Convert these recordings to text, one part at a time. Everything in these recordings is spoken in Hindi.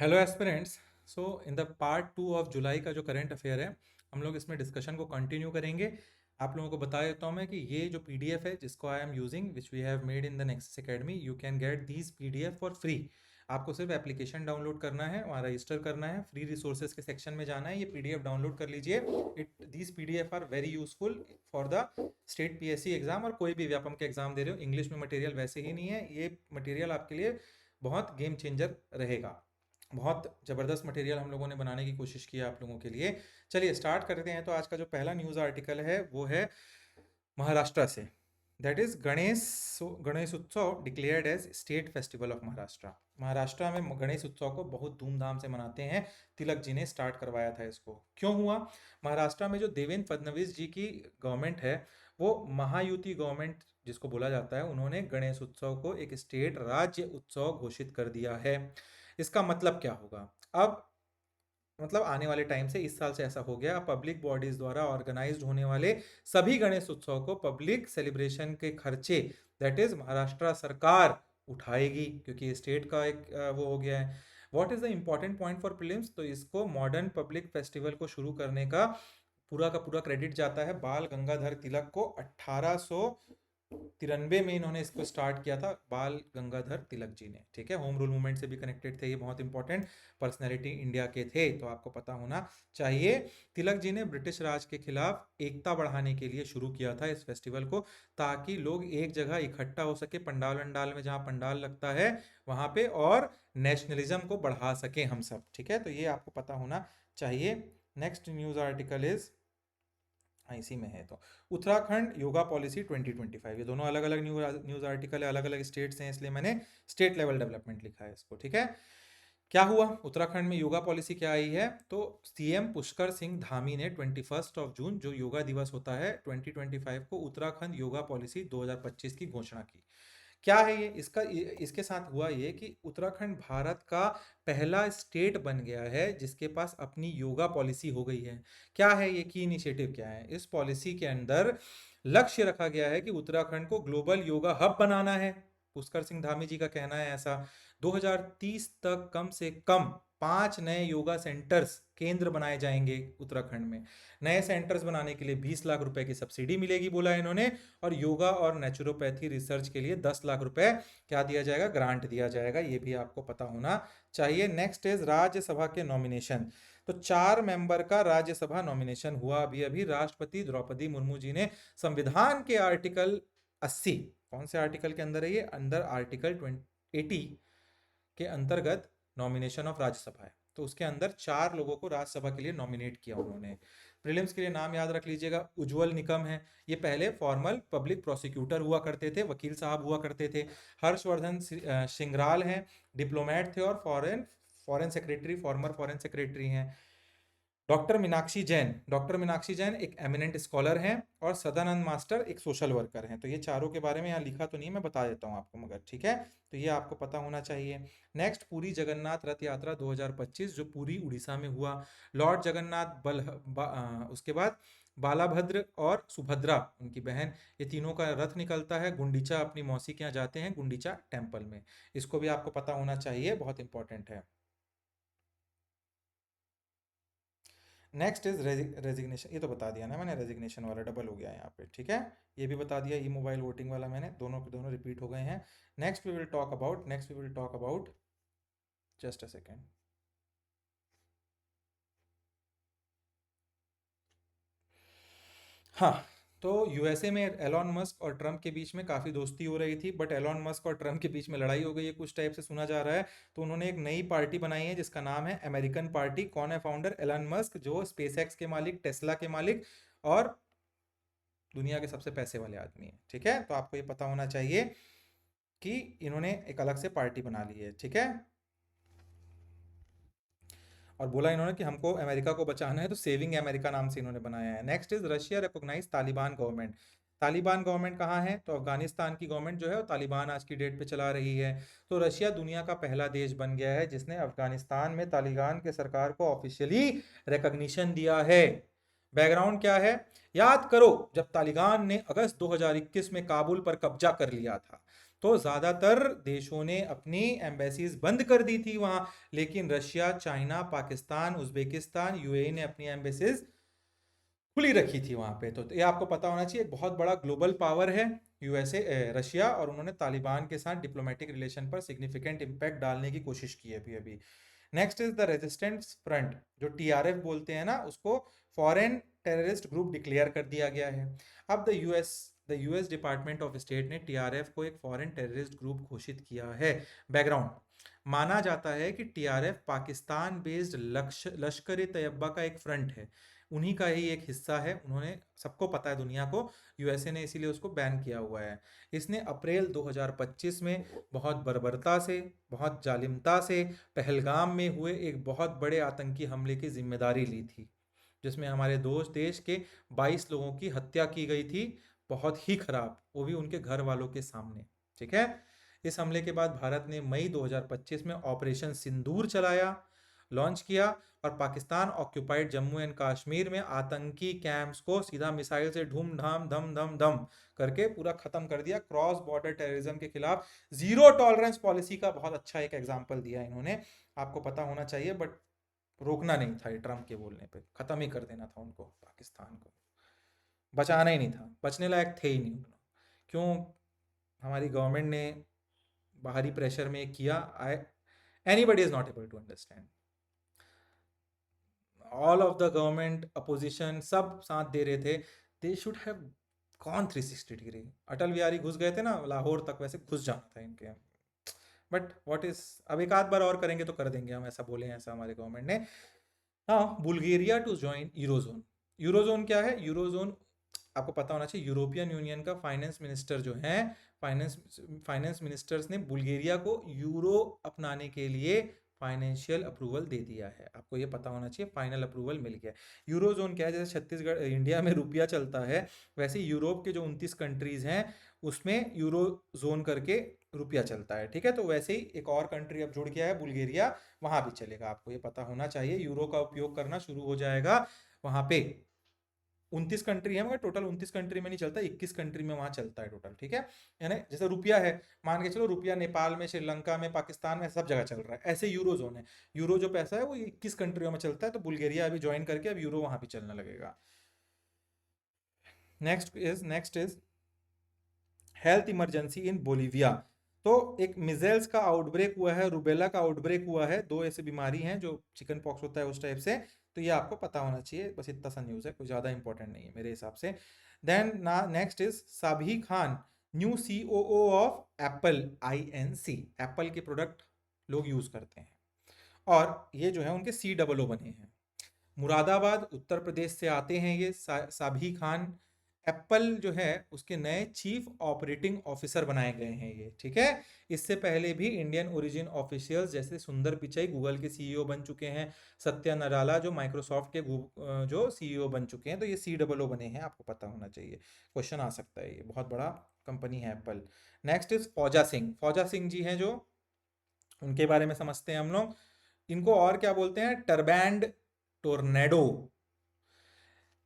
Hello aspirants. So in the part 2 of July का जो करंट अफेयर है, हम लोग इसमें डिस्कशन को कंटिन्यू करेंगे। आप लोगों को बता देता हूँ मैं कि ये जो पीडीएफ है जिसको I am using which we have made in the Nexus academy, you can get these PDF for free. आपको सिर्फ एप्लीकेशन डाउनलोड करना है, वहाँ रजिस्टर करना है, फ्री रिसोर्सेज के सेक्शन में जाना है, ये पीडीएफ डाउनलोड कर लीजिए। These PDF are very useful for the state PSC exam और कोई भी व्यापम के एग्जाम दे रहे हो। इंग्लिश में मटेरियल वैसे ही नहीं है, ये मटेरियल आपके लिए बहुत गेम चेंजर रहेगा। बहुत ज़बरदस्त मटेरियल हम लोगों ने बनाने की कोशिश की है आप लोगों के लिए। चलिए स्टार्ट करते हैं। तो आज का जो पहला न्यूज़ आर्टिकल है वो है महाराष्ट्र से। That is Ganesh Utsav declared as state festival of Maharashtra. Maharashtra में गणेश उत्सव को बहुत धूमधाम से मनाते हैं। तिलक जी ने स्टार्ट करवाया था इसको। क्यों हुआ? महाराष्ट्र में जो देवेंद्र फडणवीस जी की गवर्नमेंट है, वो महायुति गवर्नमेंट जिसको बोला जाता है, उन्होंने गणेश उत्सव को एक स्टेट राज्य उत्सव घोषित कर दिया है। इसका मतलब क्या होगा? अब मतलब आने वाले टाइम से, इस साल से ऐसा हो गया, पब्लिक बॉडीज द्वारा ऑर्गेनाइज्ड होने वाले सभी गणेश उत्सव को पब्लिक सेलिब्रेशन के खर्चे दैट इज महाराष्ट्र सरकार उठाएगी, क्योंकि स्टेट का एक वो हो गया है। What is the important point for prelims? तो इसको मॉडर्न पब्लिक फेस्टिवल को शुरू करने का पूरा क्रेडिट जाता है बाल गंगाधर तिलक को। 1893 में इन्होंने इसको स्टार्ट किया था, बाल गंगाधर तिलक जी ने। ठीक है, होम रूल मूवमेंट से भी कनेक्टेड थे, ये बहुत इंपॉर्टेंट पर्सनैलिटी इंडिया के थे, तो आपको पता होना चाहिए। तिलक जी ने ब्रिटिश राज के खिलाफ एकता बढ़ाने के लिए शुरू किया था इस फेस्टिवल को, ताकि लोग एक जगह इकट्ठा हो सके, पंडाल वंडाल में, जहाँ पंडाल लगता है वहां पे, और नेशनलिज्म को बढ़ा सके हम सब। ठीक है, तो ये आपको पता होना चाहिए। नेक्स्ट न्यूज आर्टिकल इज, हाँ इसी में है, तो उत्तराखंड योगा पॉलिसी 2025। ये दोनों अलग अलग न्यूज आर्टिकल है, अलग अलग स्टेट्स हैं, इसलिए मैंने स्टेट लेवल डेवलपमेंट लिखा है इसको। ठीक है, क्या हुआ उत्तराखंड में? योगा पॉलिसी क्या आई है? तो सीएम पुष्कर सिंह धामी ने 21 जून, जो योगा दिवस होता है 2025 को, उत्तराखंड योगा पॉलिसी 2025 की घोषणा की। क्या है ये? इसके साथ हुआ ये कि उत्तराखंड भारत का पहला स्टेट बन गया है जिसके पास अपनी योगा पॉलिसी हो गई है। क्या है ये की इनिशिएटिव? क्या है इस पॉलिसी के अंदर? लक्ष्य रखा गया है कि उत्तराखंड को ग्लोबल योगा हब बनाना है। पुष्कर सिंह धामी जी का कहना है ऐसा। 2030 तक कम से कम 5 नए योगा सेंटर्स, केंद्र बनाए जाएंगे उत्तराखंड में। नए सेंटर्स बनाने के लिए 20 लाख रुपए की सब्सिडी मिलेगी बोला इन्होंने, और योगा और नेचुरोपैथी रिसर्च के लिए 10 लाख रुपए क्या दिया जाएगा? ग्रांट दिया जाएगा। ये भी आपको पता होना चाहिए। नेक्स्ट इज राज्यसभा के नॉमिनेशन। तो 4 मेंबर का राज्यसभा नॉमिनेशन हुआ अभी अभी। राष्ट्रपति द्रौपदी मुर्मू जी ने संविधान के आर्टिकल 80, कौन से आर्टिकल के अंदर है ये? अंदर आर्टिकल 80 के अंतर्गत नॉमिनेशन ऑफ राज्यसभा है, तो उसके अंदर 4 लोगों को राज्यसभा के लिए नॉमिनेट किया उन्होंने। प्रीलिम्स के लिए नाम याद रख लीजिएगा, उज्जवल निकम है, ये पहले फॉर्मल पब्लिक प्रोसिक्यूटर हुआ करते थे, वकील साहब हुआ करते थे। हर्षवर्धन श्रृंगराल हैं, डिप्लोमेट थे और foreign foreign secretary, farmer foreign secretary हैं। डॉक्टर मीनाक्षी जैन एक एमिनेंट स्कॉलर हैं, और सदानंद मास्टर एक सोशल वर्कर हैं। तो ये चारों के बारे में यहाँ लिखा तो नहीं, मैं बता देता हूँ आपको मगर। ठीक है, तो ये आपको पता होना चाहिए। नेक्स्ट, पूरी जगन्नाथ रथ यात्रा 2025 जो पूरी उड़ीसा में हुआ। लॉर्ड जगन्नाथ उसके बाद बालाभद्र और सुभद्रा उनकी बहन, ये तीनों का रथ निकलता है। गुंडीचा अपनी मौसी के यहाँ जाते हैं, गुंडीचा टेम्पल में। इसको भी आपको पता होना चाहिए, बहुत इंपॉर्टेंट है। नेक्स्ट इज रेजिग्नेशन, ये तो बता दिया ना मैंने, रेजिग्नेशन वाला डबल हो गया यहाँ पे। ठीक है, ये भी बता दिया। ई मोबाइल वोटिंग वाला मैंने, दोनों के दोनों रिपीट हो गए हैं। Next we will talk about, just a second. हाँ, तो यूएसए में एलॉन मस्क और ट्रम्प के बीच में काफ़ी दोस्ती हो रही थी, बट एलॉन मस्क और ट्रम्प के बीच में लड़ाई हो गई है, कुछ टाइप से सुना जा रहा है। तो उन्होंने एक नई पार्टी बनाई है जिसका नाम है अमेरिकन पार्टी। कौन है फाउंडर? एलन मस्क, जो स्पेसएक्स के मालिक, टेस्ला के मालिक, और दुनिया के सबसे पैसे वाले आदमी है। ठीक है, तो आपको ये पता होना चाहिए कि इन्होंने एक अलग से पार्टी बना ली है। ठीक है, और बोला इन्होंने कि हमको अमेरिका को बचाना है, तो सेविंग अमेरिका नाम से इन्होंने बनाया है। Next is Russia recognise Taliban government. Taliban government कहाँ है? तो अफगानिस्तान की गवर्नमेंट जो है वो तालिबान आज की डेट पे चला रही है। तो रशिया दुनिया का पहला देश बन गया है जिसने अफगानिस्तान में तालिबान के सरकार को ऑफिशियली रिकॉग्निशन दिया है। बैकग्राउंड क्या है? याद करो, जब तालिबान ने अगस्त 2021 में काबुल पर कब्जा कर लिया था, तो ज़्यादातर देशों ने अपनी एम्बेसीज बंद कर दी थी वहाँ, लेकिन Russia, China, Pakistan, Uzbekistan, UAE ने अपनी एम्बेसीज खुली रखी थी वहाँ पे। तो ये आपको पता होना चाहिए, एक बहुत बड़ा ग्लोबल पावर है यूएसए, रशिया, और उन्होंने तालिबान के साथ डिप्लोमेटिक रिलेशन पर सिग्निफिकेंट इम्पैक्ट डालने की कोशिश की है अभी अभी। Next is the resistance front, जो टीआरएफ बोलते हैं ना, उसको फॉरेन टेररिस्ट ग्रुप डिक्लेयर कर दिया गया है। अब the US department of state ने टीआरएफ को एक फॉरेन टेररिस्ट ग्रुप घोषित किया है। बैकग्राउंड, माना जाता है कि टीआरएफ पाकिस्तान बेस्ड लश्कर ए तैयबा का एक फ्रंट है, उन्हीं का ही एक हिस्सा है। उन्होंने, सबको पता है दुनिया को, यूएसए ने इसीलिए उसको बैन किया हुआ है। इसने अप्रैल 2025 में बहुत बर्बरता से, बहुत जालिमता से पहलगाम में हुए एक बहुत बड़े आतंकी हमले की जिम्मेदारी ली थी, जिसमें हमारे दोस्त देश के 22 लोगों की हत्या की गई थी। बहुत ही खराब, वो भी उनके घर वालों के सामने। ठीक है। इस हमले के बाद भारत ने मई 2025 में ऑपरेशन सिंदूर चलाया, लॉन्च किया, और पाकिस्तान ऑक्यूपाइड जम्मू एंड कश्मीर में आतंकी कैंप्स को सीधा मिसाइल से धूम धाम धम धम धम करके पूरा खत्म कर दिया। क्रॉस बॉर्डर टेररिज्म के खिलाफ जीरो टॉलरेंस पॉलिसी का बहुत अच्छा एक एग्जाम्पल दिया इन्होंने, आपको पता होना चाहिए। बट रोकना नहीं था, ये ट्रम्प के बोलने पे खत्म ही कर देना था उनको, पाकिस्तान को बचाना ही नहीं था, बचने लायक थे ही नहीं उन लोग। क्यों? हमारी गवर्नमेंट ने बाहरी प्रेशर में किया। I anybody is not able to understand. All of the government, opposition, सब साथ दे रहे थे। They should have gone 360 degree. Atal Bihari घुस गए थे ना लाहौर तक, वैसे घुस जाना था इनके। बट व्हाट इज, अब एक आध बार और करेंगे तो कर देंगे हम, ऐसा बोले हैं, ऐसा हमारे गवर्नमेंट ने। हाँ, Bulgaria to join eurozone. Eurozone क्या है? यूरोजोन आपको पता होना चाहिए, यूरोपियन यूनियन का फाइनेंस मिनिस्टर जो है, फाइनेंस फाइनेंस मिनिस्टर्स ने बुल्गारिया को यूरो अपनाने के लिए फाइनेंशियल अप्रूवल दे दिया है। आपको ये पता होना चाहिए, फाइनल अप्रूवल मिल गया। यूरोजोन क्या है? जैसे छत्तीसगढ़ इंडिया में रुपया चलता है, वैसे यूरोप के जो 29 कंट्रीज हैं उसमें यूरो जोन करके रुपया चलता है। ठीक है, तो वैसे ही एक और कंट्री अब जुड़ गया है, बुल्गारिया, वहां भी चलेगा। आपको ये पता होना चाहिए, यूरो का उपयोग करना शुरू हो जाएगा वहां पे। 29 कंट्री है, मगर टोटल 29 कंट्री में नहीं चलता, 21 कंट्री में वहां चलता है टोटल। ठीक है, यानी जैसे रुपया है, मान के चलो रुपया नेपाल में, श्रीलंका में, पाकिस्तान में, सब जगह चल रहा है, ऐसे यूरो जोन है। यूरो जो पैसा है वो 21 कंट्रियों में चलता है, तो बुल्गारिया अभी ज्वाइन करके अब यूरो वहां भी चलने लगेगा। Next is health emergency in Bolivia. तो एक मिजेल्स का आउटब्रेक हुआ है, रुबेला का आउटब्रेक हुआ है, दो ऐसी बीमारी हैं जो चिकन पॉक्स होता है उस टाइप से। तो ये आपको पता होना चाहिए, बस इतना सा न्यूज़ है, कुछ ज़्यादा इंपॉर्टेंट नहीं है मेरे हिसाब से। देन ना next is Sabih Khan, new COO of Apple INC. Apple के प्रोडक्ट लोग यूज़ करते हैं, और ये जो है उनके COO बने हैं। मुरादाबाद उत्तर प्रदेश से आते हैं ये साबिह खान। एप्पल जो है उसके नए चीफ ऑपरेटिंग ऑफिसर बनाए गए हैं ये। ठीक है, इससे पहले भी इंडियन ओरिजिन ऑफिशियल्स जैसे सुंदर पिचाई गूगल के सीईओ बन चुके हैं, सत्या नराला जो माइक्रोसॉफ्ट के जो सीईओ बन चुके हैं। तो ये COO बने हैं, आपको पता होना चाहिए, क्वेश्चन आ सकता है, ये बहुत बड़ा कंपनी है एप्पल। नेक्स्ट इज फौजा सिंह। फौजा सिंह जी हैं जो, उनके बारे में समझते हैं हम लोग। इनको और क्या बोलते हैं? टर्बैंड टोर्नेडो।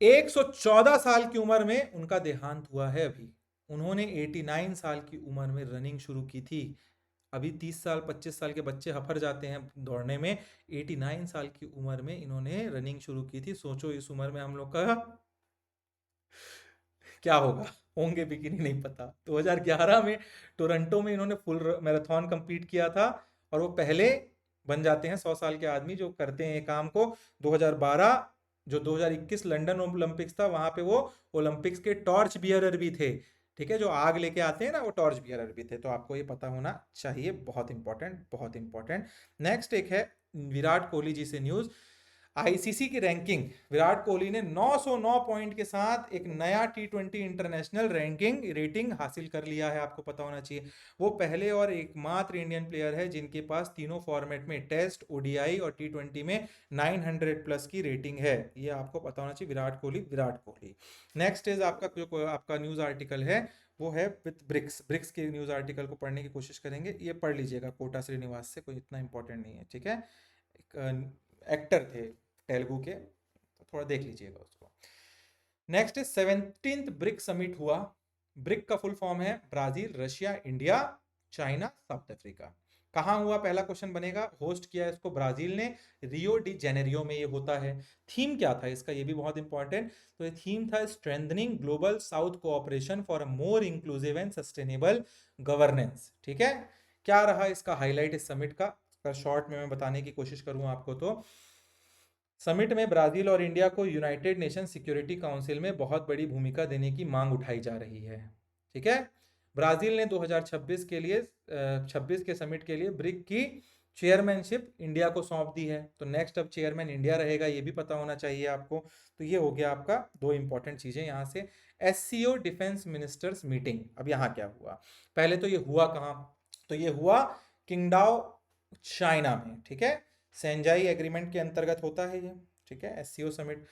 114 साल की उम्र में उनका देहांत हुआ है अभी। उन्होंने 89 साल की उम्र में रनिंग शुरू की थी। अभी 30 साल 25 साल के बच्चे हफर जाते हैं दौड़ने में, 89 साल की उम्र में इन्होंने रनिंग शुरू की थी। सोचो इस उम्र में हम लोग का क्या होगा, होंगे भी कि नहीं पता। 2011 में टोरंटो में इन्होंने फुल मैराथन कंप्लीट किया था, और वो पहले बन जाते हैं 100 साल के आदमी जो करते हैं ये काम को। 2012 जो 2021 लंदन ओलंपिक्स था, वहां पे वो ओलंपिक्स के टॉर्च बियरर भी थे। ठीक है, जो आग लेके आते हैं ना, वो टॉर्च बियरर भी थे। तो आपको ये पता होना चाहिए, बहुत इंपॉर्टेंट, बहुत इंपॉर्टेंट। नेक्स्ट एक है विराट कोहली जी से न्यूज। आईसीसी की रैंकिंग, विराट कोहली ने 909 पॉइंट के साथ एक नया T20 इंटरनेशनल रैंकिंग रेटिंग हासिल कर लिया है, आपको पता होना चाहिए। वो पहले और एकमात्र इंडियन प्लेयर है जिनके पास तीनों फॉर्मेट में, टेस्ट, ओडीआई और T20 में 900 प्लस की रेटिंग है। ये आपको पता होना चाहिए, विराट कोहली, विराट कोहली। नेक्स्ट इज आपका जो आपका न्यूज आर्टिकल है वो है विथ ब्रिक्स। ब्रिक्स के न्यूज आर्टिकल को पढ़ने की कोशिश करेंगे, ये पढ़ लीजिएगा कोटा श्रीनिवास से, कोई इतना इंपॉर्टेंट नहीं है। ठीक है, एक एक्टर थे तेलुगु के, तो थोड़ा देख लीजिएगा उसको। Next is 17th brick summit हुआ। ब्रिक का फुल फॉर्म है Brazil, Russia, India China, south Africa. कहाँ हुआ, पहला क्वेश्चन बनेगा। होस्ट किया इसको ब्राजील ने, रियो डी जेनेरियो में ये होता है। थीम क्या था इसका, ये भी बहुत इंपॉर्टेंट। तो ये थीम था strengthening global south cooperation for a more inclusive and sustainable governance. ठीक है, क्या रहा इसका हाईलाइट इस समिट का, अगर शॉर्ट में मैं बताने की कोशिश करूं आपको तो, समिट में ब्राजील और इंडिया को यूनाइटेड नेशन सिक्योरिटी काउंसिल में बहुत बड़ी भूमिका देने की मांग उठाई जा रही है। ठीक है, ब्राजील ने 2026 के लिए 26 के समिट के लिए ब्रिक की चेयरमैनशिप इंडिया को सौंप दी है। तो नेक्स्ट अब चेयरमैन इंडिया रहेगा, ये भी पता होना चाहिए आपको। तो ये हो गया आपका दो इंपॉर्टेंट चीजें यहाँ से। एससीओ डिफेंस मिनिस्टर्स मीटिंग, अब यहाँ क्या हुआ, पहले तो ये हुआ कहाँ, तो ये हुआ किंगडाओ, चाइना में। ठीक है, सेंजाई एग्रीमेंट के अंतर्गत होता है ये। ठीक है, एससीओ समिट।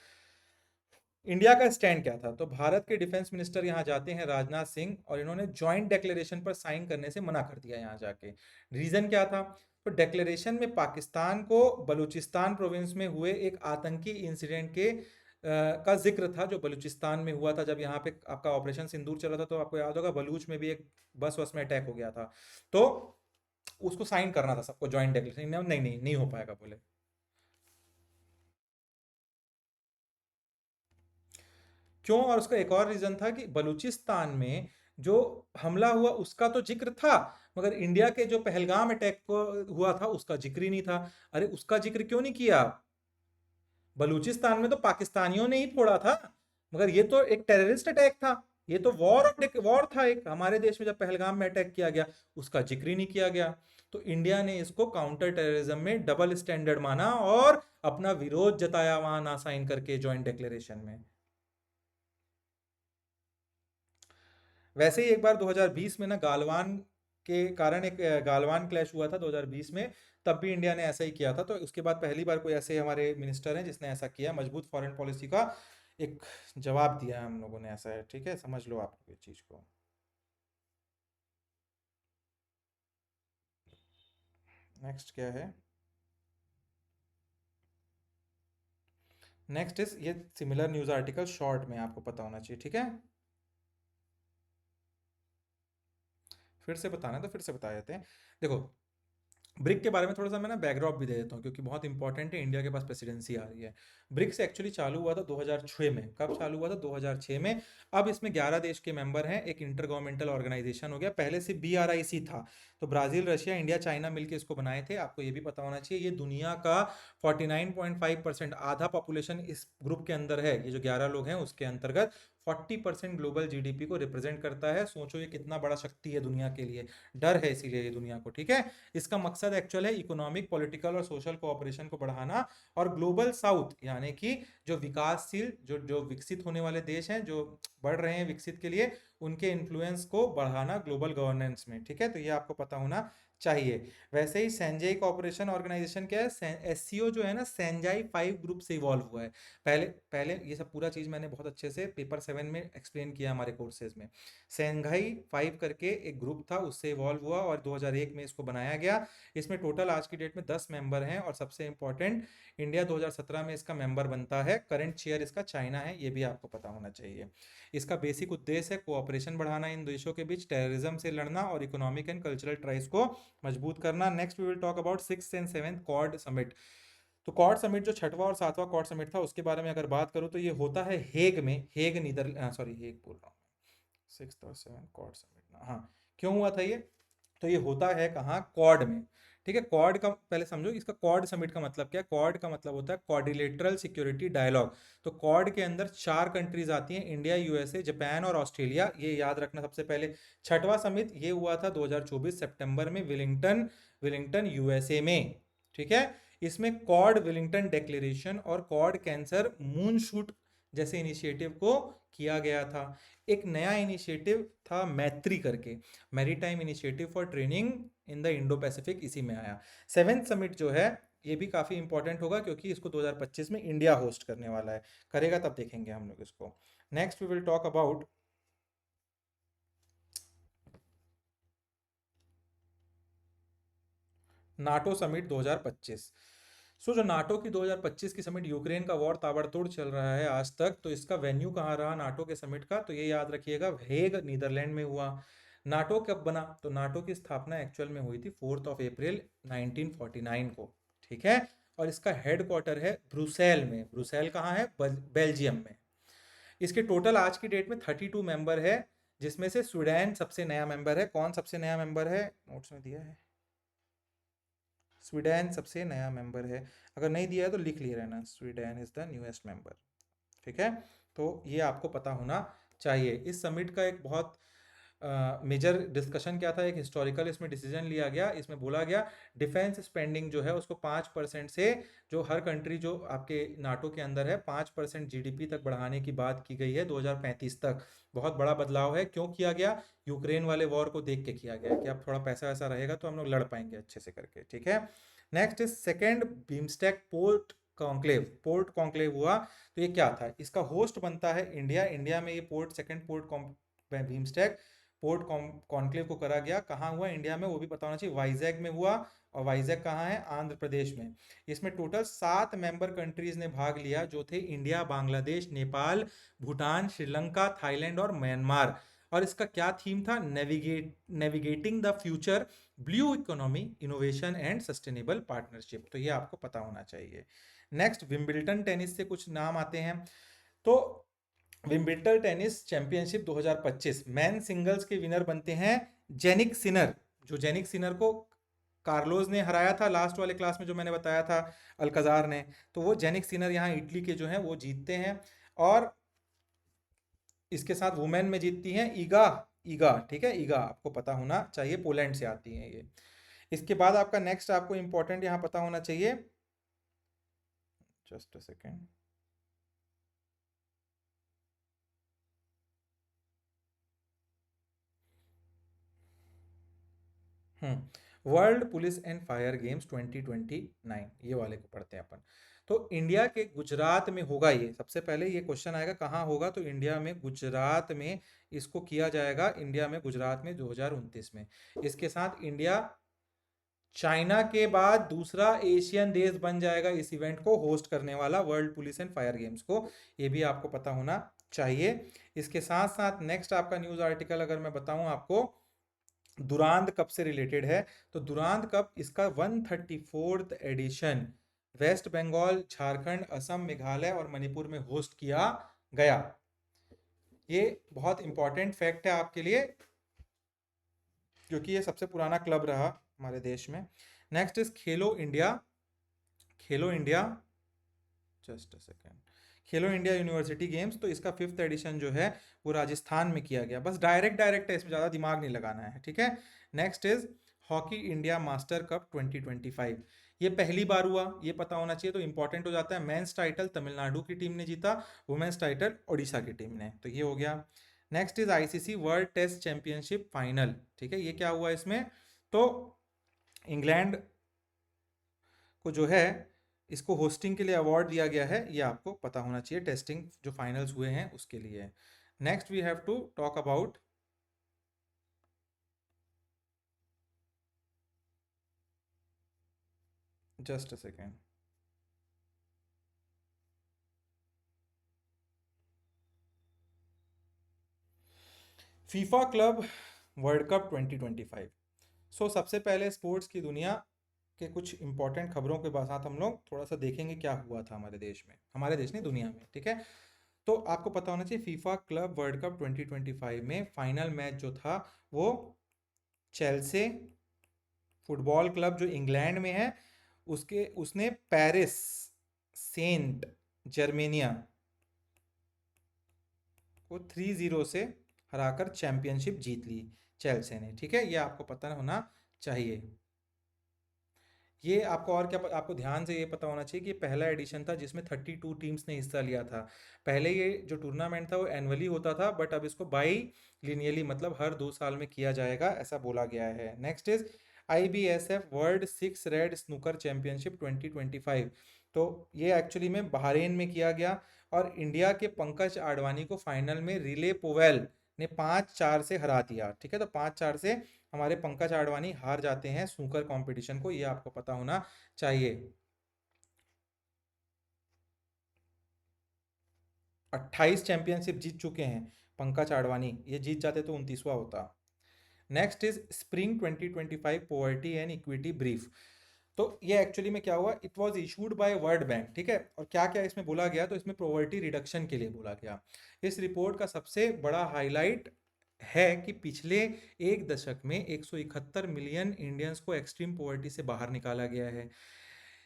इंडिया का स्टैंड क्या था, तो भारत के डिफेंस मिनिस्टर यहाँ जाते हैं राजनाथ सिंह, और इन्होंने जॉइंट डेक्लेरेशन पर साइन करने से मना कर दिया यहाँ जाके। रीजन क्या था, तो डेक्लेरेशन में पाकिस्तान को बलूचिस्तान प्रोविंस में हुए एक आतंकी इंसिडेंट के का जिक्र था, जो बलूचिस्तान में हुआ था। जब यहाँ पे आपका ऑपरेशन सिंदूर चला था, तो आपको याद होगा बलूच में भी एक बस वस में अटैक हो गया था। तो उसको साइन करना था सबको, जॉइंट डिक्लेरेशन। नहीं नहीं नहीं हो पाएगा बोले। क्यों, और उसका एक और रीजन था कि बलूचिस्तान में जो हमला हुआ उसका तो जिक्र था, मगर इंडिया के जो पहलगाम अटैक को हुआ था उसका जिक्र ही नहीं था। अरे उसका जिक्र क्यों नहीं किया, बलूचिस्तान में तो पाकिस्तानियों ने ही फोड़ा था, मगर ये तो एक टेररिस्ट अटैक था। ये तो वॉर था एक हमारे देश में, जब पहलगाम में अटैक किया गया उसका जिक्र ही नहीं किया गया। तो इंडिया ने इसको काउंटर टेररिज्म में डबल स्टैंडर्ड माना और अपना विरोध जताया वहां ना साइन करके जॉइंट डिक्लेरेशन में। वैसे ही एक बार 2020 में ना गालवान के कारण एक गालवान क्लैश हुआ था 2020 में, तब भी इंडिया ने ऐसा ही किया था। तो उसके बाद पहली बार कोई ऐसे हमारे मिनिस्टर हैं जिसने ऐसा किया, मजबूत फॉरेन पॉलिसी का एक जवाब दिया है हम लोगों ने, ऐसा है। ठीक है, समझ लो आप इस चीज को। नेक्स्ट क्या है, नेक्स्ट इज ये सिमिलर न्यूज आर्टिकल शॉर्ट में आपको पता होना चाहिए। ठीक है, फिर से बताना है तो फिर से बता देते हैं। देखो, ब्रिक के बारे में थोड़ा सा मैं ना बैकड्रॉप भी दे देता हूँ, क्योंकि बहुत इंपॉर्टेंट है, इंडिया के पास प्रेसिडेंसी आ रही है। ब्रिक्स एक्चुअली चालू हुआ था 2006 में। कब चालू हुआ था, 2006 में। अब इसमें 11 देश के मेंबर हैं, एक इंटर गवर्नमेंटल ऑर्गेनाइजेशन हो गया, पहले से BRIC था। तो ब्राजील, रशिया, इंडिया, चाइना मिलकर इसको बनाए थे। आपको ये भी पता होना चाहिए, ये दुनिया का 49.5%, आधा पॉपुलेशन इस ग्रुप के अंदर है। ये जो 11 लोग हैं उसके अंतर्गत 40% ग्लोबल जीडीपी को रिप्रेजेंट करता है। सोचो ये कितना बड़ा शक्ति है दुनिया के लिए, डर है इसीलिए ये दुनिया को। ठीक है, इसका मकसद एक्चुअल है इकोनॉमिक, पॉलिटिकल और सोशल कोऑपरेशन को बढ़ाना, और ग्लोबल साउथ यानी कि जो विकासशील, जो जो विकसित होने वाले देश हैं, जो बढ़ रहे हैं विकसित के लिए, उनके इन्फ्लुएंस को बढ़ाना ग्लोबल गवर्नेंस में। ठीक है, तो ये आपको पता होना चाहिए। वैसे ही सेंजाई कॉपरेशन ऑर्गेनाइजेशन क्या है, एससीओ जो है ना, सेंजाई 5 ग्रुप से इवॉल्व हुआ है। पहले पहले ये सब पूरा चीज मैंने बहुत अच्छे से पेपर 7 में एक्सप्लेन किया हमारे कोर्सेज में। सेंघाई 5 करके एक ग्रुप था, उससे इवॉल्व हुआ और 2001 में इसको बनाया गया। इसमें टोटल आज की डेट में 10 मेंबर हैं, और सबसे इंपॉर्टेंट, इंडिया 2017 में इसका मेंबर बनता है। करंट चेयर इसका चाइना है, ये भी आपको पता होना चाहिए। इसका बेसिक उद्देश्य है कोऑपरेशन बढ़ाना इन देशों के बीच, टेररिज्म से लड़ना और इकोनॉमिक एंड कल्चरल ट्राइज को मजबूत करना। Next we will talk about 6th and 7th Quad summit. तो क्वाड समिट जो छठवां और सातवां क्वाड समिट था, उसके बारे में अगर बात करूं तो ये होता है हेग में। हेग नीदर सॉरी हेग बोल रहा हूँ, 6th और 7th क्वाड समिट ना, हाँ। क्यों हुआ था ये, तो ये होता है कहाँ, क्वाड में। ठीक है, क्वाड का पहले समझो, इसका क्वाड समिट का मतलब क्या है। क्वाड का मतलब होता है क्वाड्रिलेटरल सिक्योरिटी डायलॉग। तो क्वाड के अंदर 4 कंट्रीज आती हैं, इंडिया, यूएसए, जापान और ऑस्ट्रेलिया। ये याद रखना सबसे पहले। छठवां समिट ये हुआ था 2024 सितंबर में, विलिंगटन, विलिंगटन यूएसए में। ठीक है, इसमें क्वाड विलिंगटन डेक्लेरेशन और क्वाड कैंसर मून शूट जैसे इनिशिएटिव को किया गया था। एक नया इनिशिएटिव था मैत्री करके, maritime initiative for training in the Indo Pacific, इसी में आया। 7th समिट जो है ये भी काफी इंपॉर्टेंट होगा, क्योंकि इसको 2025 में इंडिया होस्ट करने वाला है, करेगा, तब देखेंगे हम लोग इसको। Next we will talk about NATO summit 2025। So जो नाटो की 2025 की समिट, यूक्रेन का वॉर ताबड़तोड़ चल रहा है आज तक, तो इसका वेन्यू कहाँ रहा नाटो के समिट का, तो ये याद रखिएगा, हेग नीदरलैंड में हुआ। नाटो कब बना? तो नाटो की स्थापना एक्चुअल में हुई थी 4 अप्रैल 1949 को, ठीक है। और इसका हेडक्वार्टर है ब्रुसेल में। ब्रुसेल कहाँ है? बेल्जियम में। इसके टोटल आज की डेट में 32 मेंबर है, जिसमें से स्वीडन सबसे नया मेंबर है। कौन सबसे नया मेंबर है? नोट्स में दिया है, स्वीडन सबसे नया मेंबर है। अगर नहीं दिया है तो लिख लिए रहना, Sweden is the newest member, ठीक है। तो ये आपको पता होना चाहिए। इस समिट का एक बहुत मेजर डिस्कशन क्या था, एक हिस्टोरिकल इसमें डिसीजन लिया गया। इसमें बोला गया डिफेंस स्पेंडिंग जो है उसको 5% से, जो हर कंट्री जो आपके नाटो के अंदर है, 5% जीडीपी तक बढ़ाने की बात की गई है 2035 तक। बहुत बड़ा बदलाव है। क्यों किया गया? यूक्रेन वाले वॉर को देख के किया गया कि अब थोड़ा पैसा वैसा रहेगा तो हम लोग लड़ पाएंगे अच्छे से करके, ठीक है। Next is second BIMSTEC port conclave हुआ। तो ये क्या था? इसका होस्ट बनता है इंडिया। इंडिया में ये second port BIMSTEC port conclave को करा गया। कहाँ हुआ इंडिया में? वो भी पता होना चाहिए, वाइजैग में हुआ। और वाइजैग कहाँ है? आंध्र प्रदेश में। इसमें टोटल 7 मेंबर कंट्रीज ने भाग लिया, जो थे इंडिया, बांग्लादेश, नेपाल, भूटान, श्रीलंका, थाईलैंड और म्यांमार। और इसका क्या थीम था? Navigating the future, blue economy, innovation and sustainable partnership. तो ये आपको पता होना चाहिए। नेक्स्ट, विंबलटन टेनिस से कुछ नाम आते हैं। तो विंबलटन टेनिस चैंपियनशिप 2025 मैन सिंगल्स के विनर बनते हैं जेनिक सिनर। जो जेनिक सिनर को कार्लोस ने हराया था लास्ट वाले क्लास में, जो मैंने बताया था, अल्कजार ने। तो वो जेनिक सिनर यहाँ इटली के जो हैं वो जीतते हैं। और इसके साथ वुमेन में जीतती हैं ईगा। ईगा, ठीक है, ईगा आपको पता होना चाहिए, पोलैंड से आती हैं ये। इसके बाद आपका नेक्स्ट आपको इंपॉर्टेंट यहाँ पता होना चाहिए, just a second. World police and fire games 2029, ये वाले को पढ़ते हैं अपन। तो इंडिया के गुजरात में होगा ये। सबसे पहले ये क्वेश्चन आएगा कहाँ होगा, तो इंडिया में गुजरात में इसको किया जाएगा। इंडिया में गुजरात में 2029 में। इसके साथ इंडिया चाइना के बाद दूसरा एशियन देश बन जाएगा इस इवेंट को होस्ट करने वाला, world police and fire games को। ये भी आपको पता होना चाहिए। इसके साथ साथ नेक्स्ट आपका न्यूज आर्टिकल अगर मैं बताऊं आपको, दुरांद कप से रिलेटेड है। तो दुरांद कप इसका 134th edition West Bengal, Jharkhand, Assam, Meghalaya और मणिपुर में होस्ट किया गया। ये बहुत इंपॉर्टेंट फैक्ट है आपके लिए, क्योंकि ये सबसे पुराना क्लब रहा हमारे देश में। Next is Khelo India. Khelo India, just a second, Khelo India university games. तो इसका 5th एडिशन जो है वो राजस्थान में किया गया। बस डायरेक्ट डायरेक्ट है, इसमें ज़्यादा दिमाग नहीं लगाना है, ठीक है। Next is hockey India master cup 2025। ये पहली बार हुआ, ये पता होना चाहिए, तो इंपॉर्टेंट हो जाता है। मेंस टाइटल तमिलनाडु की टीम ने जीता, वुमेन्स टाइटल उड़ीसा की टीम ने। तो ये हो गया। Next is ICC world test championship final, ठीक है। ये क्या हुआ इसमें? तो इंग्लैंड को जो है इसको होस्टिंग के लिए अवार्ड दिया गया है, ये आपको पता होना चाहिए। टेस्टिंग जो फाइनल्स हुए हैं उसके लिए। Next we have to talk about, just a second, FIFA club world cup 2025। So सबसे पहले स्पोर्ट्स की दुनिया के कुछ इंपॉर्टेंट खबरों के साथ हम लोग थोड़ा सा देखेंगे क्या हुआ था हमारे देश में, हमारे देश नहीं दुनिया में, ठीक है। तो आपको पता होना चाहिए फीफा क्लब वर्ल्ड कप 2025 में फाइनल मैच जो था वो चेल्से फुटबॉल क्लब जो इंग्लैंड में है, उसने पेरिस सेंट जर्मेनिया को 3-0 से हराकर चैंपियनशिप जीत ली चेल्से ने, ठीक है। ये आपको पता होना चाहिए। ये आपको और क्या आपको ध्यान से ये पता होना चाहिए कि ये पहला एडिशन था जिसमें 32 टीम्स ने हिस्सा लिया था। पहले ये जो टूर्नामेंट था वो एनुअली होता था, बट अब इसको बाई लिनियली, मतलब हर 2 साल में किया जाएगा, ऐसा बोला गया है। Next is IBSF world 6 red snooker championship 2025। तो ये एक्चुअली में बहरीन में किया गया। और इंडिया के पंकज आडवाणी को फाइनल में रिले पोवेल ने 5-4 से हरा दिया, ठीक है। तो 5-4 से हमारे पंकज आडवाणी हार जाते हैं स्नूकर कंपटीशन को, ये आपको पता होना चाहिए। 28 चैंपियनशिप जीत चुके हैं पंकज आडवाणी, ये जीत जाते तो 29वां होता। Next is spring 2025 poverty and equity brief. तो ये एक्चुअली में क्या हुआ, it was issued by world bank, ठीक है। और क्या क्या इसमें बोला गया, तो इसमें पॉवर्टी रिडक्शन के लिए बोला गया। इस रिपोर्ट का सबसे बड़ा हाईलाइट है कि पिछले एक दशक में 171 मिलियन इंडियंस को एक्सट्रीम पॉवर्टी से बाहर निकाला गया है।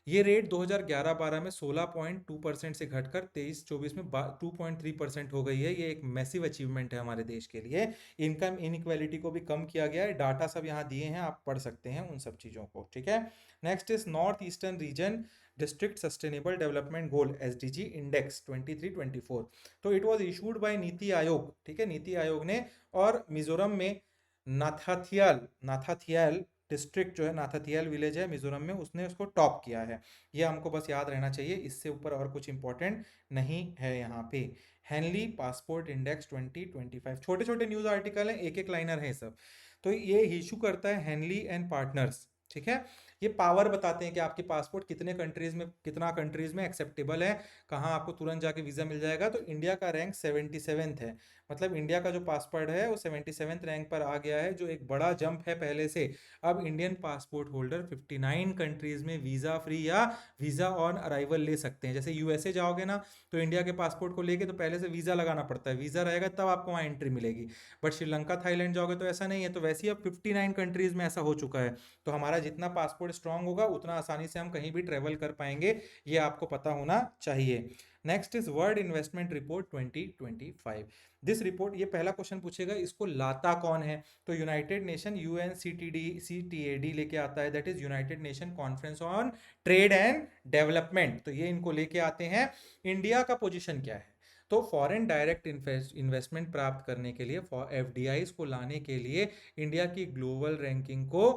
ये रेट 2011-12 में 16.2% से घटकर 23-24 में 2.3% हो गई है। ये एक मैसिव अचीवमेंट है हमारे देश के लिए। इनकम इनइक्वालिटी को भी कम किया गया है। डाटा सब यहाँ दिए हैं, आप पढ़ सकते हैं उन सब चीज़ों को, ठीक है। Next is north eastern region district sustainable development goal SDG index 23-24। तो it was issued by NITI Aayog, ठीक है, नीति आयोग ने। और मिजोरम में नाथाथियाल डिस्ट्रिक्ट जो है, नाथाथियाल विलेज है मिजोरम में, उसने उसको टॉप किया है। ये हमको बस याद रहना चाहिए, इससे ऊपर और कुछ इंपॉर्टेंट नहीं है यहाँ पे। हेनली पासपोर्ट इंडेक्स 2025, छोटे छोटे न्यूज आर्टिकल हैं, एक एक लाइनर है सब। तो ये इशू करता है हेनली एंड पार्टनर्स, ठीक है। ये पावर बताते हैं कि आपके पासपोर्ट कितने कंट्रीज में, कितना कंट्रीज में एक्सेप्टेबल है, कहाँ आपको तुरंत जाके वीज़ा मिल जाएगा। तो इंडिया का रैंक 77th है, मतलब इंडिया का जो पासपोर्ट है वो 77th रैंक पर आ गया है, जो एक बड़ा जंप है पहले से। अब इंडियन पासपोर्ट होल्डर 59 कंट्रीज में वीज़ा फ्री या वीज़ा ऑन अराइवल ले सकते हैं। जैसे यूएसए जाओगे ना, तो इंडिया के पासपोर्ट को लेके तो पहले से वीज़ा लगाना पड़ता है, वीज़ा रहेगा तब आपको वहाँ एंट्री मिलेगी। बट श्रीलंका थाईलैंड जाओगे तो ऐसा नहीं है। तो वैसे ही अब 59 कंट्रीज में ऐसा हो चुका है। तो हमारा जितना पासपोर्ट स्ट्रांग होगा उतना आसानी से हम कहीं भी ट्रेवल कर पाएंगे, ये आपको पता होना चाहिए। Next is world investment report 2025। This report, ये पहला क्वेश्चन पूछेगा, इसको लाता कौन है। तो यूनाइटेड नेशन यूएनसीटीडी लेके आता है, that is United nation conference on trade and development. तो ये इनको लेके आते हैं। इंडिया का पोजीशन क्या है, तो फॉरेन डायरेक्ट इन्वेस्टमेंट प्राप्त करने के लिए, एफडीआईज को लाने के लिए इंडिया की ग्लोबल रैंकिंग को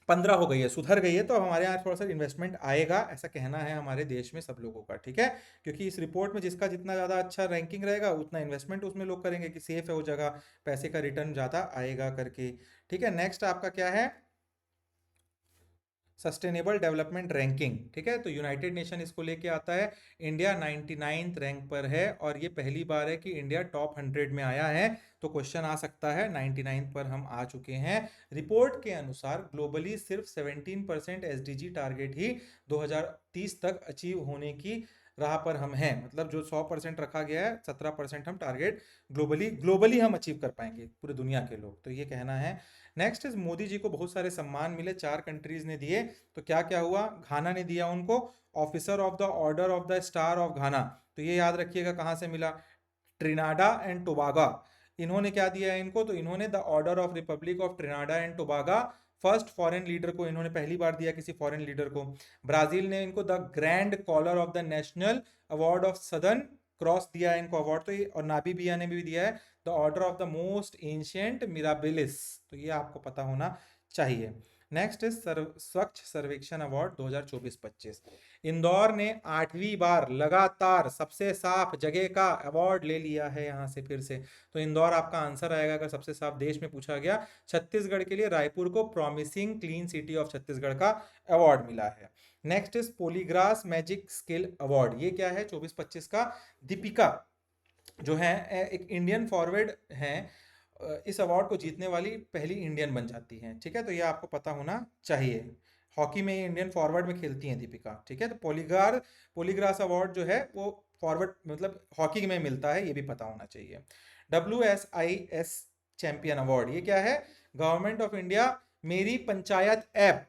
15 हो गई है, सुधर गई है। तो हमारे यहाँ थोड़ा सा इन्वेस्टमेंट आएगा, ऐसा कहना है हमारे देश में सब लोगों का, ठीक है। क्योंकि इस रिपोर्ट में जिसका जितना ज़्यादा अच्छा रैंकिंग रहेगा उतना इन्वेस्टमेंट उसमें लोग करेंगे कि सेफ है वो जगह, पैसे का रिटर्न ज़्यादा आएगा करके, ठीक है। नेक्स्ट आपका क्या है, सस्टेनेबल डेवलपमेंट रैंकिंग, ठीक है। तो यूनाइटेड नेशन इसको लेके आता है। इंडिया 99th रैंक पर है, और ये पहली बार है कि इंडिया टॉप 100 में आया है। तो क्वेश्चन आ सकता है, 99th पर हम आ चुके हैं। रिपोर्ट के अनुसार ग्लोबली सिर्फ 17% एसडीजी टारगेट ही 2030 तक अचीव होने की राह पर हम हैं। मतलब जो 100% रखा गया है, 17% हम टारगेट ग्लोबली हम अचीव कर पाएंगे, पूरी दुनिया के लोग, तो ये कहना है। नेक्स्ट इज मोदी जी को बहुत सारे सम्मान मिले, 4 कंट्रीज ने दिए। तो क्या क्या हुआ, घाना ने दिया उनको officer of the Order of the star of घाना। तो ये याद रखिएगा कहाँ से मिला, ट्रिनाडा एंड टोबागा। इन्होंने क्या दिया है इनको, तो इन्होंने the Order of Republic of Trinidad and Tobago, first foreign leader को इन्होंने पहली बार दिया, किसी फॉरेन लीडर को। ब्राजील ने इनको the grand collar of the national award of southern cross दिया है इनको अवार्ड। तो ये, और नाबीबिया ने भी दिया है the Order of the most ancient mirabilis. तो ये आपको पता होना चाहिए। नेक्स्ट इज स्वच्छ सर्वेक्षण अवार्ड 2024-25। इंदौर ने 8वीं बार लगातार सबसे साफ जगह का अवार्ड ले लिया है यहाँ से फिर से। तो इंदौर आपका आंसर आएगा अगर सबसे साफ देश में पूछा गया। छत्तीसगढ़ के लिए रायपुर को promising clean city of Chhattisgarh का अवार्ड मिला है। Next is Polygrass magic skill award. ये क्या है 24-25 का, दीपिका जो है एक इंडियन फॉरवर्ड हैं, इस अवार्ड को जीतने वाली पहली इंडियन बन जाती हैं, ठीक है। तो ये आपको पता होना चाहिए। हॉकी में ये इंडियन फॉरवर्ड में खेलती हैं दीपिका, ठीक है। तो पोलीग्रास अवार्ड जो है वो फॉरवर्ड मतलब हॉकी में मिलता है, ये भी पता होना चाहिए। WSIS चैंपियन अवार्ड, ये क्या है, गवर्नमेंट ऑफ इंडिया मेरी पंचायत ऐप,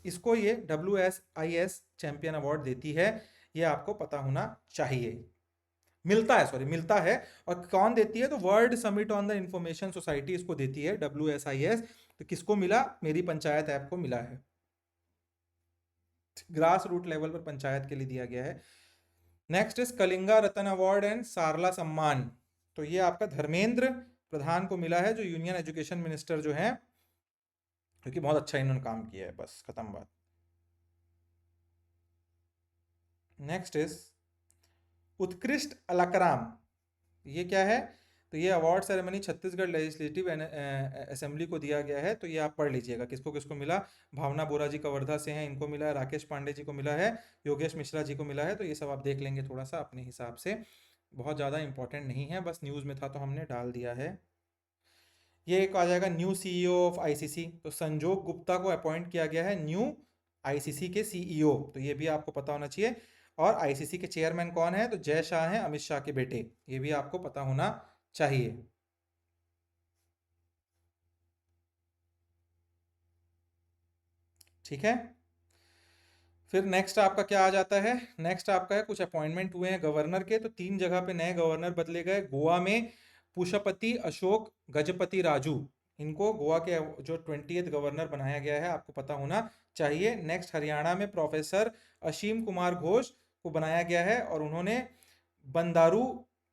इसको ये WSIS चैंपियन अवार्ड देती है, ये आपको पता होना चाहिए। मिलता है, सॉरी मिलता है। और कौन देती है, तो world summit on the information society इसको देती है, WSIS। तो किसको मिला, मेरी पंचायत ऐप को मिला है, ग्रास रूट लेवल पर पंचायत के लिए दिया गया है। Next is Kalinga Ratna award and Sarala Samman. तो ये आपका धर्मेंद्र प्रधान को मिला है, जो यूनियन एजुकेशन मिनिस्टर जो है, क्योंकि बहुत अच्छा इन्होंने काम किया है, बस खत्म बात। नेक्स्ट इज उत्कृष्ट अलकराम, ये क्या है, तो ये award ceremony Chhattisgarh legislative assembly को दिया गया है। तो ये आप पढ़ लीजिएगा किसको किसको मिला। भावना बोरा जी कवर्धा से हैं, इनको मिला है। राकेश पांडे जी को मिला है। योगेश मिश्रा जी को मिला है। तो ये सब आप देख लेंगे थोड़ा सा अपने हिसाब से, बहुत ज़्यादा इंपॉर्टेंट नहीं है, बस न्यूज़ में था तो हमने डाल दिया है। ये एक आ जाएगा न्यू सीईओ ऑफ आईसीसी, तो संजोग गुप्ता को अपॉइंट किया गया है न्यू आईसीसी के सीईओ, तो ये भी आपको पता होना चाहिए। और आईसीसी के चेयरमैन कौन है, तो जय शाह हैं, अमित शाह के बेटे, ये भी आपको पता होना चाहिए। ठीक है, फिर नेक्स्ट आपका क्या आ जाता है, नेक्स्ट आपका है कुछ अपॉइंटमेंट हुए हैं गवर्नर के, तो 3 जगह पे नए गवर्नर बदले गए। गोवा में पुष्पति अशोक गजपति राजू, इनको गोवा के जो 20th गवर्नर बनाया गया है, आपको पता होना चाहिए। नेक्स्ट हरियाणा में प्रोफेसर असीम कुमार घोष को बनाया गया है, और उन्होंने बंदारू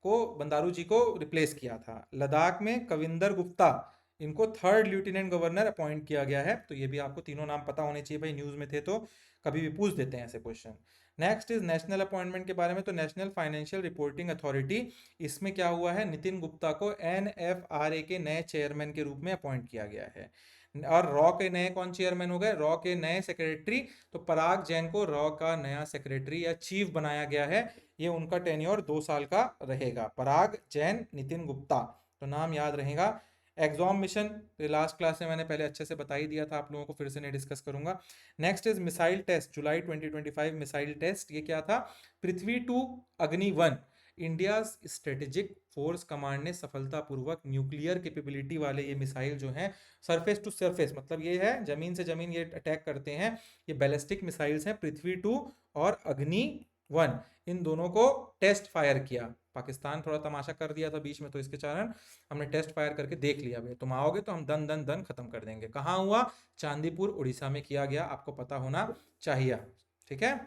बंदारू जी को रिप्लेस किया था। लद्दाख में कविंदर गुप्ता, इनको 3rd लेफ्टिनेंट गवर्नर अपॉइंट किया गया है, तो ये भी आपको तीनों नाम पता होने चाहिए भाई, न्यूज़ में थे तो कभी भी पूछ देते हैं ऐसे question. Next is national appointment के बारे में, तो नेशनल फाइनेंशियल रिपोर्टिंग अथॉरिटी, इसमें क्या हुआ है, नितिन गुप्ता को एनएफआरए के नए चेयरमैन के रूप में अपॉइंट किया गया है। और रॉ के नए कौन चेयरमैन हो गए, रॉ के नए सेक्रेटरी, तो पराग जैन को रॉ का नया सेक्रेटरी या चीफ बनाया गया है। ये उनका टेन्योर 2 साल का रहेगा, पराग जैन, नितिन गुप्ता, तो नाम याद रहेगा। एग्जॉम मिशन, लास्ट क्लास में मैंने पहले अच्छे से बता ही दिया था आप लोगों को, फिर से नहीं डिस्कस करूंगा। नेक्स्ट इज मिसाइल टेस्ट, जुलाई 2025 मिसाइल टेस्ट, ये क्या था, पृथ्वी टू अग्नि 1, इंडिया स्ट्रेटेजिक फोर्स कमांड ने सफलतापूर्वक न्यूक्लियर कैपेबिलिटी वाले ये मिसाइल जो हैं, सरफेस टू सरफेस, मतलब ये है जमीन से जमीन ये अटैक करते हैं, ये बैलिस्टिक मिसाइल्स हैं, पृथ्वी टू और अग्नि 1, इन दोनों को टेस्ट फायर किया। पाकिस्तान थोड़ा तमाशा कर दिया था बीच में, तो इसके कारण हमने टेस्ट फायर करके देख लिया भाई, तुम आओगे तो हम दन दन दन खत्म कर देंगे। कहाँ हुआ, चांदीपुर उड़ीसा में किया गया, आपको पता होना चाहिए। ठीक है,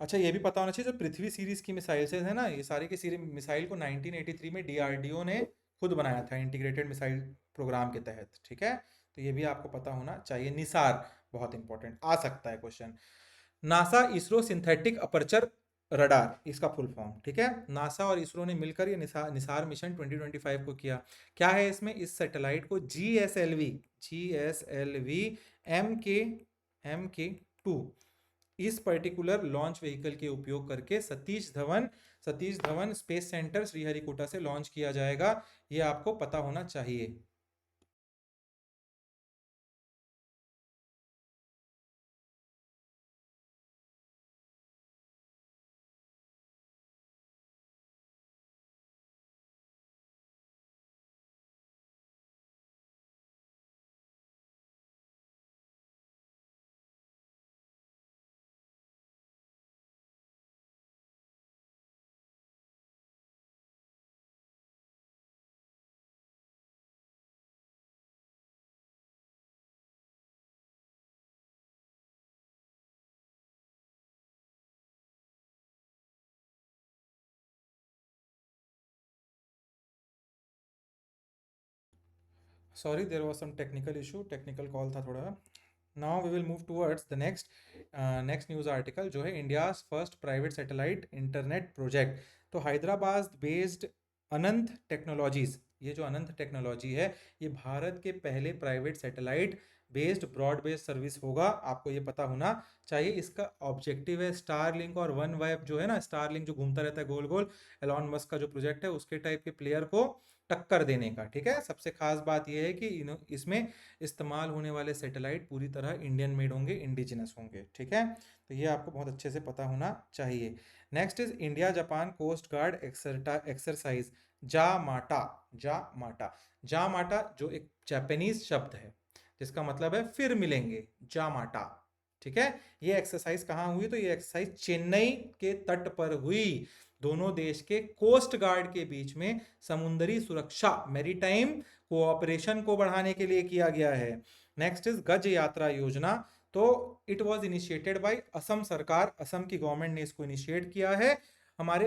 अच्छा ये भी पता होना चाहिए, जो पृथ्वी सीरीज की मिसाइल्स है ना, ये सारी की सारी मिसाइल को 1983 में डीआरडीओ ने खुद बनाया था, इंटीग्रेटेड मिसाइल प्रोग्राम के तहत। ठीक है, तो ये भी आपको पता होना चाहिए। निसार, बहुत इंपॉर्टेंट आ सकता है question. NASA ISRO synthetic aperture radar, इसका फुल फॉर्म, ठीक है, नासा और इसरो ने मिलकर ये निसार मिशन 2025 को किया। क्या है इसमें, इस सैटेलाइट को जीएसएलवी एम के 2, इस पर्टिकुलर लॉन्च व्हीकल के उपयोग करके सतीश धवन स्पेस सेंटर श्रीहरिकोटा से लॉन्च किया जाएगा, ये आपको पता होना चाहिए। Sorry, there was some technical issue, technical call था थोड़ा। Now we will move towards the next news article, जो है India's first private satellite internet project. तो हैदराबाद बेस्ड अनंत टेक्नोलॉजीज, ये जो अनंत टेक्नोलॉजी है, ये भारत के पहले private satellite based broad based service होगा, आपको ये पता होना चाहिए। इसका ऑब्जेक्टिव है स्टार लिंक और वन वेब, जो है ना स्टार लिंक जो घूमता रहता है गोल गोल, एलॉन मस्क का जो प्रोजेक्ट है उसके टाइप के प्लेयर को टक्कर देने का। ठीक है, सबसे खास बात यह है कि इसमें इस्तेमाल होने वाले सैटेलाइट पूरी तरह इंडियन मेड होंगे, इंडिजिनस होंगे। ठीक है, तो ये आपको बहुत अच्छे से पता होना चाहिए। Next is India Japan coast guard exercise जामाटा। जामाटा, जामाटा जो एक जापानीज शब्द है, जिसका मतलब है फिर मिलेंगे, जामाटा। ठीक है, ये एक्सरसाइज कहाँ हुई, तो ये एक्सरसाइज चेन्नई के तट पर हुई। दोनों देश के कोस्ट गार्ड के बीच में समुद्री सुरक्षा, मैरीटाइम कोऑपरेशन को बढ़ाने के लिए किया गया है। नेक्स्ट इज गज यात्रा योजना, तो it was initiated by Assam सरकार, असम की गवर्नमेंट ने इसको इनिशिएट किया है। हमारे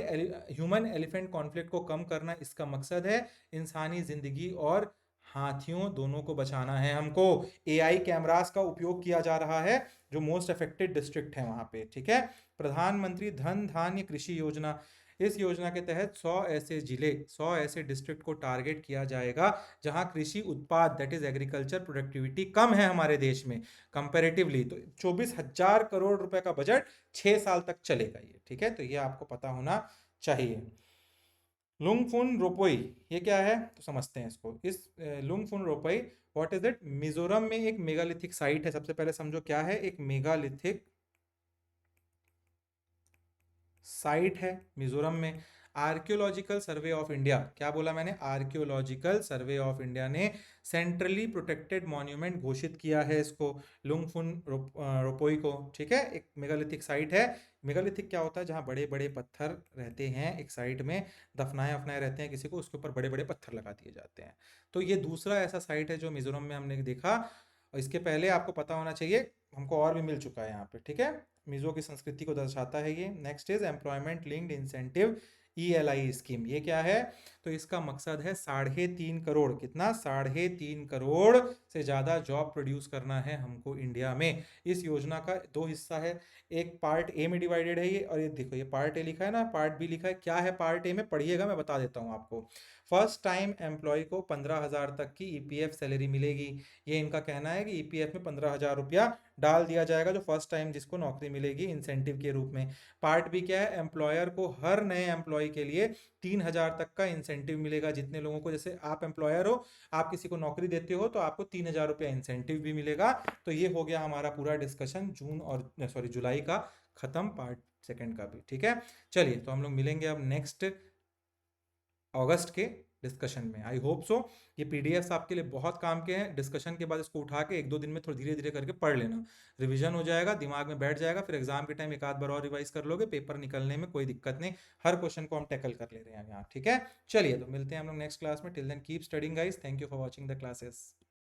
ह्यूमन एलिफेंट कॉन्फ्लिक्ट को कम करना इसका मकसद है, इंसानी जिंदगी और हाथियों दोनों को बचाना है हमको। एआई कैमरास का उपयोग किया जा रहा है, जो मोस्ट अफेक्टेड डिस्ट्रिक्ट है वहां पे। ठीक है, प्रधानमंत्री धन धान्य कृषि योजना, इस योजना के तहत 100 ऐसे डिस्ट्रिक्ट को टारगेट किया जाएगा जहां कृषि उत्पाद, दैट इज एग्रीकल्चर प्रोडक्टिविटी, कम है हमारे देश में कंपैरेटिवली। तो 24,000 करोड़ रुपए का बजट 6 साल तक चलेगा ये। ठीक है, तो ये आपको पता होना चाहिए। लुंगफुन रोपोई ये क्या है तो समझते हैं इसको। इस लुंगफुन रोपोई व्हाट इज इट? मिजोरम में एक मेगालिथिक साइट है। सबसे पहले समझो क्या है, एक मेगालिथिक साइट है मिजोरम में। आर्कियोलॉजिकल सर्वे ऑफ इंडिया, क्या बोला मैंने? आर्कियोलॉजिकल सर्वे ऑफ इंडिया ने सेंट्रली प्रोटेक्टेड मॉन्यूमेंट घोषित किया है इसको, लुंगफुन रोपोई को। ठीक है, एक मेगालिथिक साइट है। मेगालिथिक क्या होता है? जहाँ बड़े बड़े पत्थर रहते हैं एक साइड में, दफनाए वफनाए रहते हैं किसी को, उसके ऊपर बड़े बड़े पत्थर लगा दिए जाते हैं। तो ये दूसरा ऐसा साइट है जो मिजोरम में हमने देखा। और इसके पहले आपको पता होना चाहिए, हमको और भी मिल चुका है यहाँ पे। ठीक है, मिजो की संस्कृति को दर्शाता है ये। Next is employment linked incentive ELI scheme. ये क्या है? तो इसका मकसद है 3.5 करोड़, कितना? 3.5 करोड़ से ज़्यादा जॉब प्रोड्यूस करना है हमको इंडिया में। इस योजना का दो हिस्सा है, एक पार्ट ए में डिवाइडेड है ये, और ये देखो ये पार्ट ए लिखा है ना, पार्ट बी लिखा है। क्या है पार्ट ए में? पढ़िएगा, मैं बता देता हूँ आपको। फर्स्ट टाइम एम्प्लॉय को 15,000 तक की EPF सैलरी मिलेगी। ये इनका कहना है कि EPF में 15,000 रुपया डाल दिया जाएगा जो फर्स्ट टाइम जिसको नौकरी मिलेगी इंसेंटिव के रूप में। पार्ट बी क्या है? एम्प्लॉयर को हर नए एम्प्लॉय के लिए 3,000 तक का इंसेंटिव मिलेगा। जितने लोगों को, जैसे आप एम्प्लॉयर हो, आप किसी को नौकरी देते हो तो आपको 3,000 रुपया इंसेंटिव भी मिलेगा। तो ये हो गया हमारा पूरा डिस्कशन जून और सॉरी जुलाई का खत्म, पार्ट सेकंड का भी। ठीक है, चलिए तो हम लोग मिलेंगे अब नेक्स्ट अगस्त के डिस्कशन में। आई होप सो ये पीडीएफ्स आपके लिए बहुत काम के हैं। डिस्कशन के बाद इसको उठा के 1-2 दिन में थोड़ा धीरे धीरे करके पढ़ लेना, रिवीजन हो जाएगा, दिमाग में बैठ जाएगा। फिर एग्जाम के टाइम एक आध बार और रिवाइज कर लोगे, पेपर निकलने में कोई दिक्कत नहीं। हर क्वेश्चन को हम टैकल कर ले रहे हैं यहाँ। ठीक है, चलिए तो मिलते हैं हम लोग नेक्स्ट क्लास में। Till then keep studying guys, thank you for watching the classes.